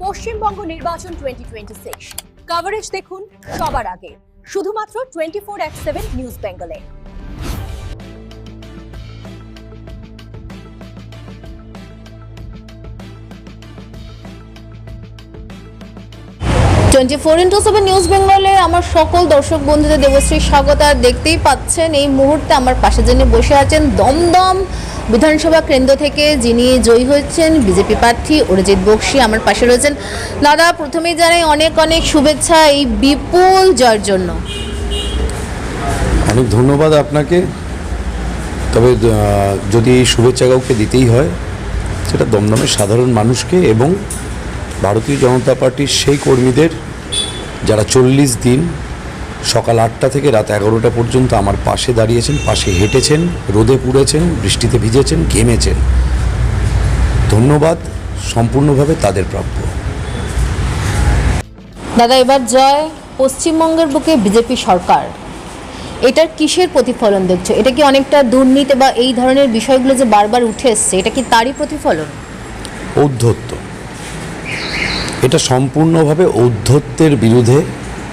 পশ্চিমবঙ্গ নির্বাচন 2026 কভারেজ দেখুন সবার আগে শুধুমাত্র 24/7 নিউজ বেঙ্গলে। 24/7 নিউজ বেঙ্গলে আমার সকল দর্শক বন্ধুদের দেবশ্রী স্বাগত। আর দেখতেই পাচ্ছেন এই মুহূর্তে আমার পাশে যিনি বসে আছেন দমদম বিধানসভা কেন্দ্র থেকে যিনি জয়ী হয়েছেন বিজেপি প্রার্থী অরিজিৎ বক্সী আমার পাশে রয়েছেন। দাদা, প্রথমেই জানাই অনেক অনেক শুভেচ্ছা এই বিপুল জয়ের জন্য। অনেক ধন্যবাদ আপনাকে। তবে যদি এই শুভেচ্ছা কাউকে দিতেই হয় সেটা দমদমের সাধারণ মানুষকে এবং ভারতীয় জনতা পার্টির সেই কর্মীদের যারা 40 দিন সকাল 8টা থেকে রাত 11টা পর্যন্ত আমার পাশে দাঁড়িয়েছেন, পাশে হেঁটেছেন, রোদে পুড়েছেন, বৃষ্টিতে ভিজেছেন, ঘেমেছেন। ধন্যবাদ সম্পূর্ণভাবে তাদের প্রাপ্য। দাদা, এবার জয় পশ্চিমবঙ্গের বুকে বিজেপি সরকার, এটার কিসের প্রতিফলন দেখছো? এটা কি অনেকটা দুর্নীতি বা এই ধরনের বিষয়গুলো যে বারবার উঠে এসছে এটা কি তারই প্রতিফলন? ঔদ্ধত্য, এটা সম্পূর্ণভাবে ঔদ্ধত্যের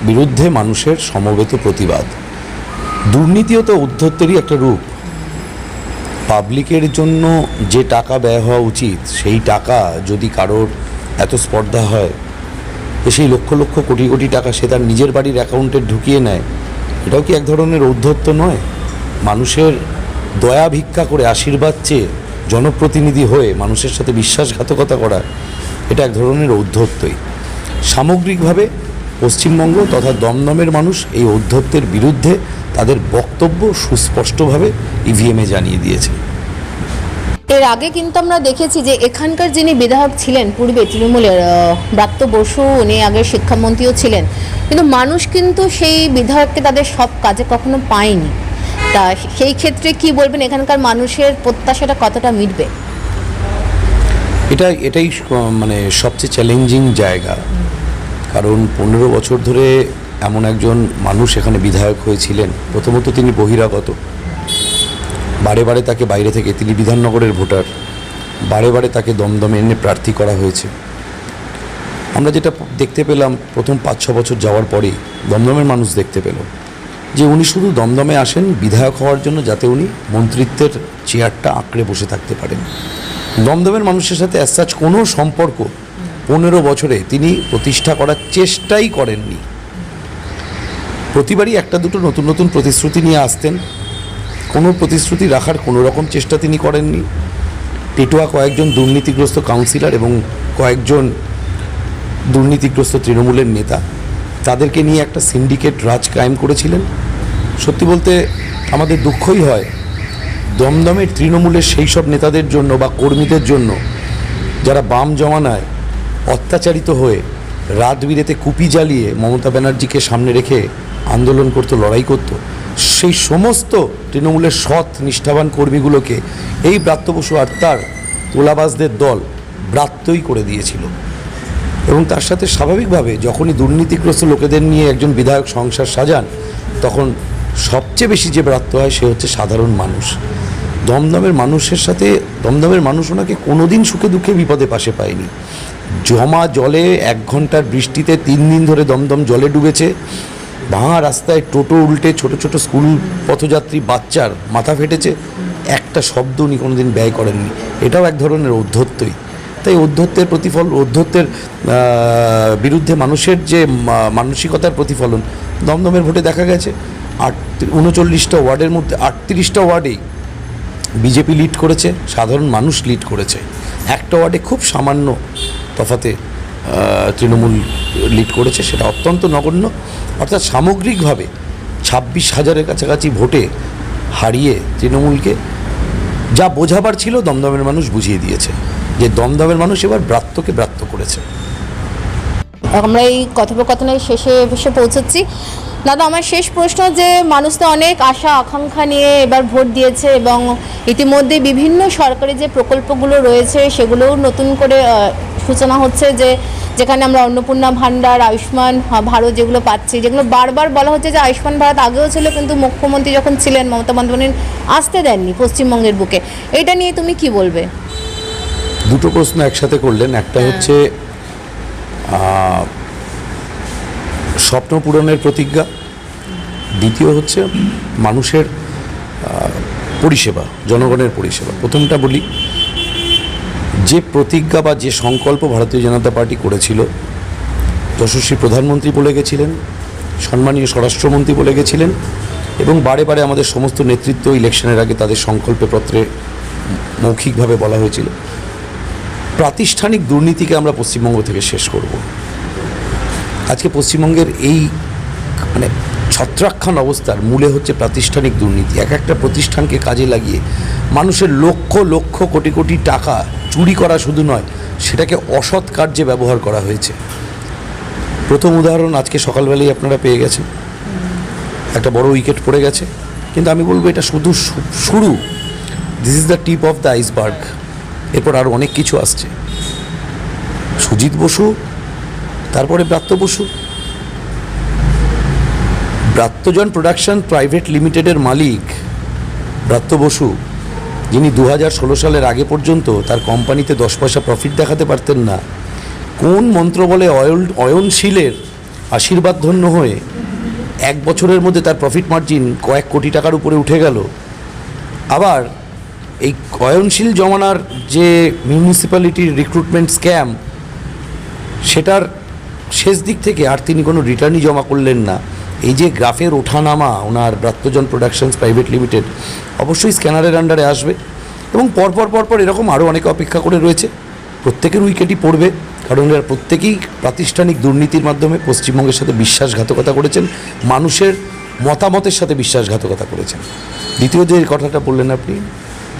বিরুদ্ধে মানুষের সমবেত প্রতিবাদ। দুর্নীতিও তো ঔদ্ধত্যেরই একটা রূপ। পাবলিকের জন্য যে টাকা ব্যয় হওয়া উচিত সেই টাকা যদি কারোর এত স্পর্ধা হয় যে সেই লক্ষ লক্ষ কোটি কোটি টাকা সে তার নিজের বাড়ির অ্যাকাউন্টে ঢুকিয়ে নেয়, এটাও কি এক ধরনের ঔদ্ধত্য নয়? মানুষের দয়া ভিক্ষা করে আশীর্বাদ চেয়ে জনপ্রতিনিধি হয়ে মানুষের সাথে বিশ্বাসঘাতকতা করা, এটা এক ধরনের ঔদ্ধত্যই। সামগ্রিকভাবে পশ্চিমবঙ্গ তথা দমদমের মানুষ এই ঔদ্ধত্যের বিরুদ্ধে তাদের বক্তব্য সুস্পষ্টভাবে ইভিএমে জানিয়ে দিয়েছে। এর আগে কিন্তু আমরা দেখেছি যে এখানকার যিনি বিধায়ক ছিলেন পূর্বে তৃণমূলের ব্রাত্য বসু, উনি আগের শিক্ষামন্ত্রীও ছিলেন, কিন্তু মানুষ কিন্তু সেই বিধায়ককে তাদের সব কাজে কখনো পায়নি। তা সেই ক্ষেত্রে কি বলবেন, এখানকার মানুষের প্রত্যাশাটা কতটা মিটবে? এটাই মানে সবচেয়ে চ্যালেঞ্জিং জায়গা। কারণ 15 বছর ধরে এমন একজন মানুষ এখানে বিধায়ক হয়েছিলেন। প্রথমত তিনি বহিরাগত, বারে বারে তাকে বাইরে থেকে, তিনি বিধাননগরের ভোটার, বারে বারে তাকে দমদমে এনে প্রার্থী করা হয়েছে। আমরা যেটা দেখতে পেলাম প্রথম 5-6 বছর যাওয়ার পরেই দমদমের মানুষ দেখতে পেল যে উনি শুধু দমদমে আসেন বিধায়ক হওয়ার জন্য যাতে উনি মন্ত্রিত্বের চেয়ারটা আঁকড়ে বসে থাকতে পারেন। দমদমের মানুষের সাথে অ্যাজ কোনো সম্পর্ক 15 বছরে তিনি প্রতিষ্ঠা করার চেষ্টাই করেননি। প্রতিবারই একটা দুটো নতুন নতুন প্রতিশ্রুতি নিয়ে আসতেন, কোনো প্রতিশ্রুতি রাখার কোনো রকম চেষ্টা তিনি করেননি। পেটোয়া কয়েকজন দুর্নীতিগ্রস্ত কাউন্সিলর এবং কয়েকজন দুর্নীতিগ্রস্ত তৃণমূলের নেতা, তাদেরকে নিয়ে একটা সিন্ডিকেট রাজ কায়েম করেছিলেন। সত্যি বলতে আমাদের দুঃখই হয় দমদমের তৃণমূলের সেই সব নেতাদের জন্য বা কর্মীদের জন্য যারা বাম জমানায় অত্যাচারিত হয়ে রাত বিরেতে কুপি জ্বালিয়ে মমতা ব্যানার্জিকে সামনে রেখে আন্দোলন করতো, লড়াই করতো, সেই সমস্ত তৃণমূলের সৎ নিষ্ঠাবান কর্মীগুলোকে এই ব্রাত্য বসু আর তার তোলাবাজদের দল ব্রাত্যই করে দিয়েছিল। এবং তার সাথে স্বাভাবিকভাবে যখনই দুর্নীতিগ্রস্ত লোকেদের নিয়ে একজন বিধায়ক সংসার সাজান তখন সবচেয়ে বেশি যে ব্রাত্য হয় সে হচ্ছে সাধারণ মানুষ। দমদমের মানুষের সাথে দমদমের মানুষ ওনাকে কোনোদিন সুখে দুঃখে বিপদে পাশে পায়নি। জমা জলে 1 ঘন্টার বৃষ্টিতে 3 দিন ধরে দমদম জলে ডুবেছে। ভাঙা রাস্তায় টোটো উল্টে ছোট ছোট স্কুল পথযাত্রী বাচ্চার মাথা ফেটেছে, একটা শব্দ উনি কোনোদিন ব্যয় করেননি। এটাও এক ধরনের ঔদ্ধত্যই। তাই ঔদ্ধত্যের প্রতিফল, ঔদ্ধত্যের বিরুদ্ধে মানুষের যে মানসিকতার প্রতিফলন দমদমের ভোটে দেখা গেছে। 39টা ওয়ার্ডের মধ্যে 38টা ওয়ার্ডেই বিজেপি লিড করেছে, সাধারণ মানুষ লিড করেছে। একটা ওয়ার্ডে খুব সামান্য তফাতে তৃণমূল লিড করেছে, সেটা অত্যন্ত নগণ্য। অর্থাৎ সামগ্রিকভাবে 26,000-এর কাছাকাছি ভোটে হারিয়ে তৃণমূলকে যা বোঝাবার ছিল দমদমের মানুষ বুঝিয়ে দিয়েছে যে দমদমের মানুষ এবার ব্রাত্যকে ব্রাত্য করেছে। আমরা এই কথোপকথনের শেষে এসে পৌঁছাচ্ছি। দাদা, আমার শেষ প্রশ্ন, যে মানুষ তো অনেক আশা আকাঙ্ক্ষা নিয়ে এবার ভোট দিয়েছে এবং ইতিমধ্যে বিভিন্ন সরকারি যে প্রকল্পগুলো রয়েছে সেগুলোও নতুন করে সূচনা হচ্ছে, যে যেখানে আমরা অন্নপূর্ণা ভাণ্ডার, আয়ুষ্মান ভারত যেগুলো পাচ্ছি, যেগুলো বারবার বলা হচ্ছে যে আয়ুষ্মান ভারত আগেও ছিল কিন্তু মুখ্যমন্ত্রী যখন ছিলেন মমতা বন্দ্যোপাধ্যায় আসতে দেননি পশ্চিমবঙ্গের বুকে, এটা নিয়ে তুমি কি বলবে? দুটো প্রশ্ন একসাথে করলেন। একটা হচ্ছে স্বপ্ন পূরণের প্রতিজ্ঞা, দ্বিতীয় হচ্ছে মানুষের পরিষেবা, জনগণের পরিষেবা। প্রথমটা বলি, যে প্রতিজ্ঞা বা যে সংকল্প ভারতীয় জনতা পার্টি করেছিল, যশস্বী প্রধানমন্ত্রী বলে গেছিলেন, সম্মানীয় স্বরাষ্ট্রমন্ত্রী বলে গেছিলেন, এবং বারে বারে আমাদের সমস্ত নেতৃত্ব ইলেকশনের আগে তাদের সংকল্পপত্রে মৌখিকভাবে বলা হয়েছিল, প্রাতিষ্ঠানিক দুর্নীতিকে আমরা পশ্চিমবঙ্গ থেকে শেষ করব। আজকে পশ্চিমবঙ্গের এই মানে ছত্রাকখান অবস্থার মূলে হচ্ছে প্রাতিষ্ঠানিক দুর্নীতি। এক একটা প্রতিষ্ঠানকে কাজে লাগিয়ে মানুষের লক্ষ লক্ষ কোটি কোটি টাকা চুরি করা শুধু নয়, সেটাকে অসৎ কার্যে ব্যবহার করা হয়েছে। প্রথম উদাহরণ আজকে সকালবেলায় আপনারা পেয়ে গেছেন, একটা বড় উইকেট পড়ে গেছে, কিন্তু আমি বলবো এটা শুধু শুরু। This is the tip of the iceberg. এরপর আরও অনেক কিছু আসছে। সুজিত বসু, তারপরে ব্রাত্য বসু। ব্রাত্যজন প্রোডাকশন প্রাইভেট লিমিটেডের মালিক ব্রাত্য বসু, যিনি 2016 সালের আগে পর্যন্ত তার কোম্পানিতে 10 পয়সা প্রফিট দেখাতে পারতেন না, কোন মন্ত্র বলে অয়নশীলের আশীর্বাদ ধন্য হয়ে 1 বছরের মধ্যে তার প্রফিট মার্জিন কয়েক কোটি টাকার উপরে উঠে গেল। আবার এই অয়নশীল জমানার যে মিউনিসিপ্যালিটির রিক্রুটমেন্ট স্ক্যাম, সেটার শেষ দিক থেকে আর তিনি কোনো রিটার্নই জমা করলেন না। এই যে গ্রাফের ওঠানামা ওনার ব্রাত্যজন প্রোডাকশনস প্রাইভেট লিমিটেড, অবশ্যই স্ক্যানারের আন্ডারে আসবে, এবং পরপর এরকম আরও অনেকে অপেক্ষা করে রয়েছে। প্রত্যেকের উইকেটই পড়বে, কারণ এরা প্রত্যেকেই প্রাতিষ্ঠানিক দুর্নীতির মাধ্যমে পশ্চিমবঙ্গের সাথে বিশ্বাসঘাতকতা করেছেন, মানুষের মতামতের সাথে বিশ্বাসঘাতকতা করেছেন। দ্বিতীয় যে কথাটা বললেন আপনি,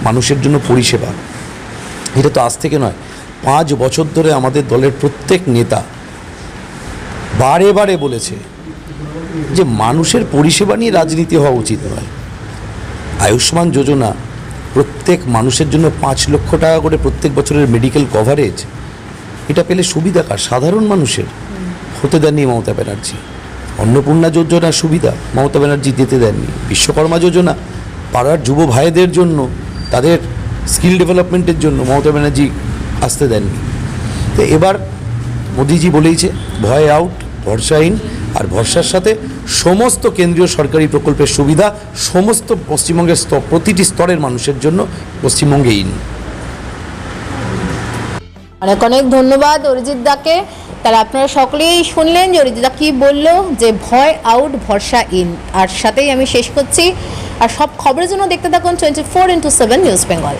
মানুষের জন্য পরিষেবা, এটা তো আজ থেকে নয়, 5 বছর ধরে আমাদের দলের প্রত্যেক নেতা বারে বারে বলেছে যে মানুষের পরিষেবা নিয়ে রাজনীতি হওয়া উচিত নয়। আয়ুষ্মান যোজনা, প্রত্যেক মানুষের জন্য 5 লক্ষ টাকা করে প্রত্যেক বছরের মেডিকেল কভারেজ, এটা পেলে সুবিধা কার? সাধারণ মানুষের। হতে দেননি মমতা ব্যানার্জি। অন্নপূর্ণা যোজনার সুবিধা মমতা ব্যানার্জি দিতে দেননি। বিশ্বকর্মা যোজনা, পাড়ার যুব ভাইদের জন্য তাদের স্কিল ডেভেলপমেন্টের জন্য মমতা ব্যানার্জি আসতে দেননি। তো এবার মোদিজি বলেইছে ভয় আউট, ভরসা ইন, আর ভরসার সাথে সমস্ত কেন্দ্রীয় সরকারি প্রকল্পের সুবিধা সমস্ত পশ্চিমবঙ্গের প্রতিটি স্তরের মানুষের জন্য পশ্চিমবঙ্গে ইন। অনেক অনেক ধন্যবাদ অরিজিৎ দাকে। তাহলে আপনারা সকলেই শুনলেন যে অরিজিৎ দা কী বললো, যে ভয় আউট, ভরসা ইন। আর সাথেই আমি শেষ করছি। আর সব খবরের জন্য দেখতে থাকুন 24x7 নিউজ বেঙ্গল।